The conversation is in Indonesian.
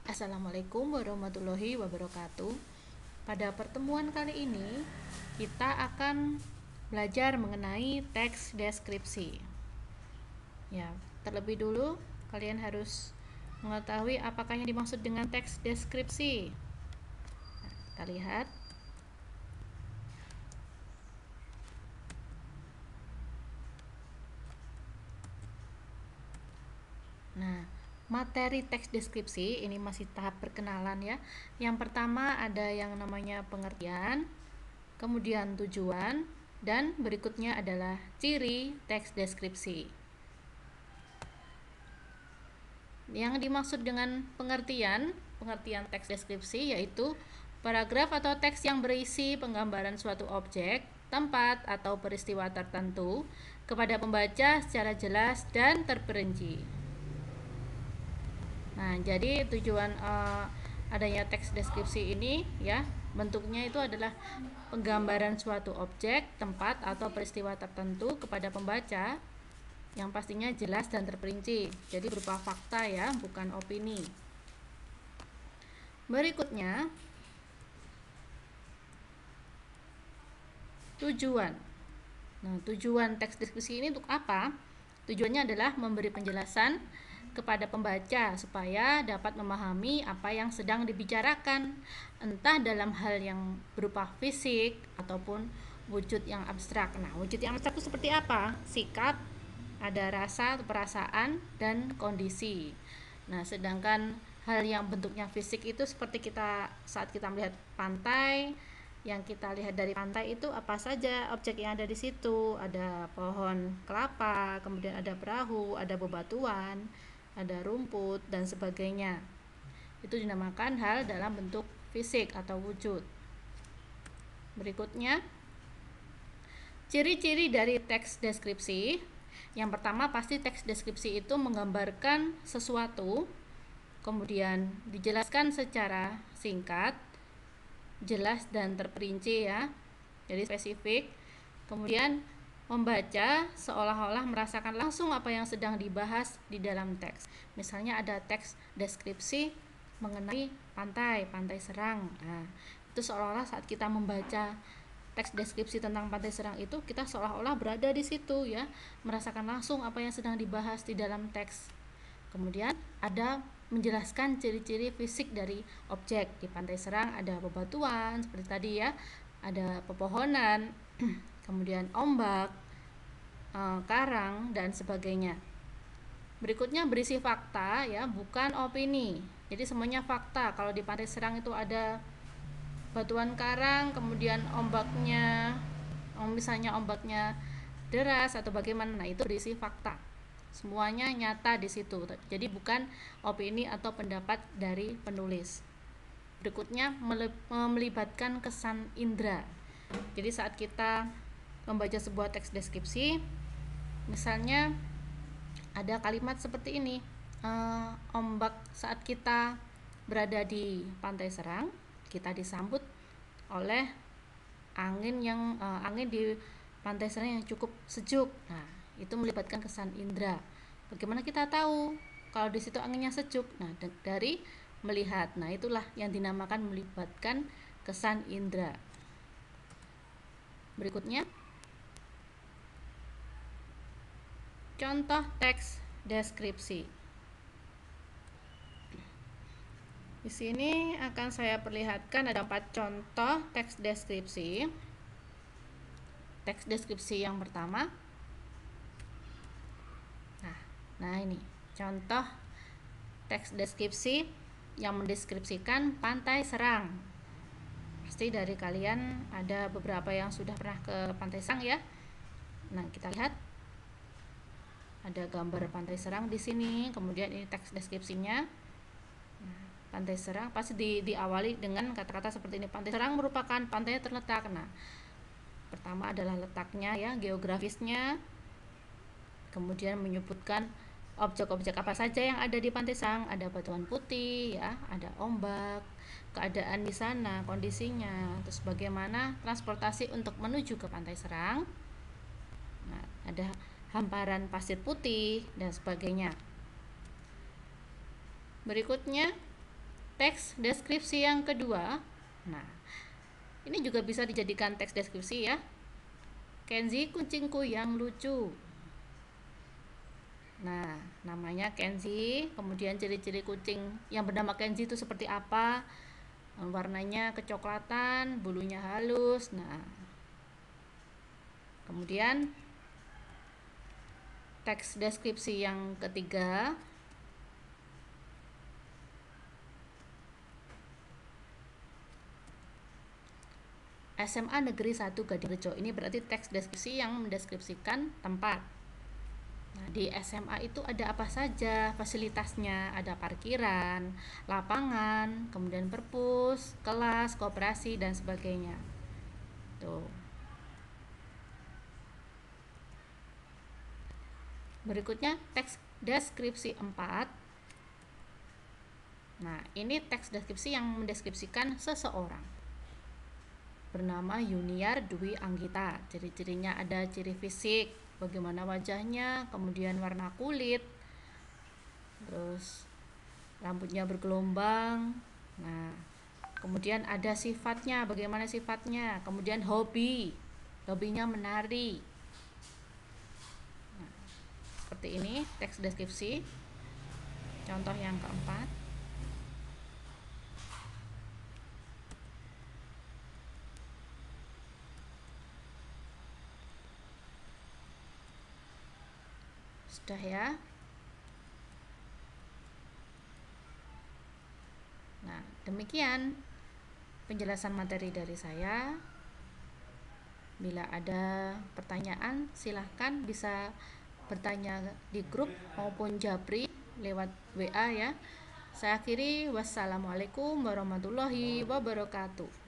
Assalamualaikum warahmatullahi wabarakatuh. Pada pertemuan kali ini, kita akan belajar mengenai teks deskripsi. Ya, terlebih dulu kalian harus mengetahui apakah yang dimaksud dengan teks deskripsi. Nah, kita lihat. Nah, materi teks deskripsi ini masih tahap perkenalan ya. Yang pertama ada yang namanya pengertian, kemudian tujuan, dan berikutnya adalah ciri teks deskripsi. Yang dimaksud dengan pengertian teks deskripsi yaitu paragraf atau teks yang berisi penggambaran suatu objek, tempat, atau peristiwa tertentu kepada pembaca secara jelas dan terperinci. Nah, jadi tujuan adanya teks deskripsi ini ya, bentuknya itu adalah penggambaran suatu objek, tempat, atau peristiwa tertentu kepada pembaca yang pastinya jelas dan terperinci. Jadi berupa fakta ya, bukan opini. Berikutnya, tujuan. Nah, tujuan teks deskripsi ini untuk apa? Tujuannya adalah memberi penjelasan kepada pembaca supaya dapat memahami apa yang sedang dibicarakan, entah dalam hal yang berupa fisik ataupun wujud yang abstrak. Nah, wujud yang abstrak itu seperti apa? Sikap, ada rasa, perasaan, dan kondisi. Nah, sedangkan hal yang bentuknya fisik itu seperti saat kita melihat pantai, yang kita lihat dari pantai itu apa saja objek yang ada di situ. Ada pohon kelapa, kemudian ada perahu, ada bebatuan, ada rumput, dan sebagainya. Itu dinamakan hal dalam bentuk fisik atau wujud. Berikutnya, ciri-ciri dari teks deskripsi. Yang pertama, pasti teks deskripsi itu menggambarkan sesuatu, kemudian dijelaskan secara singkat, jelas dan terperinci ya, jadi spesifik. Kemudian membaca seolah-olah merasakan langsung apa yang sedang dibahas di dalam teks. Misalnya ada teks deskripsi mengenai pantai Serang. Nah, itu seolah-olah saat kita membaca teks deskripsi tentang Pantai Serang itu, kita seolah-olah berada di situ ya, merasakan langsung apa yang sedang dibahas di dalam teks. Kemudian ada menjelaskan ciri-ciri fisik dari objek. Di Pantai Serang ada bebatuan seperti tadi ya, ada pepohonan, kemudian ombak, karang, dan sebagainya. Berikutnya berisi fakta ya, bukan opini. Jadi semuanya fakta. Kalau di Pantai Serang itu ada batuan karang, kemudian ombaknya, misalnya ombaknya deras atau bagaimana, nah itu berisi fakta. Semuanya nyata di situ. Jadi bukan opini atau pendapat dari penulis. Berikutnya melibatkan kesan indera. Jadi saat kita membaca sebuah teks deskripsi, misalnya ada kalimat seperti ini, ombak saat kita berada di Pantai Serang, kita disambut oleh angin di Pantai Serang yang cukup sejuk. Nah, itu melibatkan kesan indera. Bagaimana kita tahu kalau di situ anginnya sejuk? Nah, dari melihat. Nah, itulah yang dinamakan melibatkan kesan indera. Berikutnya, contoh teks deskripsi. Di sini akan saya perlihatkan ada 4 contoh teks deskripsi. Teks deskripsi yang pertama. Nah, ini contoh teks deskripsi yang mendeskripsikan Pantai Serang. Pasti dari kalian ada beberapa yang sudah pernah ke Pantai Serang ya. Nah, kita lihat ada gambar Pantai Serang di sini, kemudian ini teks deskripsinya. Nah, Pantai Serang pasti diawali dengan kata-kata seperti ini. Pantai Serang merupakan pantai terletak. Nah, pertama adalah letaknya ya, geografisnya. Kemudian menyebutkan objek-objek apa saja yang ada di Pantai Serang. Ada batuan putih ya, ada ombak, keadaan di sana, kondisinya, terus bagaimana transportasi untuk menuju ke Pantai Serang. Nah, ada hamparan pasir putih dan sebagainya. Berikutnya, teks deskripsi yang kedua. Nah, ini juga bisa dijadikan teks deskripsi ya. Kenzi kucingku yang lucu. Nah, namanya Kenzi, kemudian ciri-ciri kucing yang bernama Kenzi itu seperti apa? Warnanya kecoklatan, bulunya halus. Nah, kemudian teks deskripsi yang ketiga. SMA Negeri 1 Gadingrejo. Ini berarti teks deskripsi yang mendeskripsikan tempat. Nah, di SMA itu ada apa saja fasilitasnya? Ada parkiran, lapangan, kemudian perpus, kelas, koperasi, dan sebagainya. Tuh. Berikutnya teks deskripsi 4. Nah, ini teks deskripsi yang mendeskripsikan seseorang. Bernama Yuniar Dwi Anggita. Ciri-cirinya ada ciri fisik, bagaimana wajahnya, kemudian warna kulit, terus rambutnya bergelombang. Nah, kemudian ada sifatnya, bagaimana sifatnya, kemudian hobinya menari. Nah, seperti ini teks deskripsi. Contoh yang keempat. Sudah ya. Nah, demikian penjelasan materi dari saya. Bila ada pertanyaan, silahkan bisa bertanya di grup maupun Japri lewat WA ya. Saya akhiri, wassalamualaikum warahmatullahi wabarakatuh.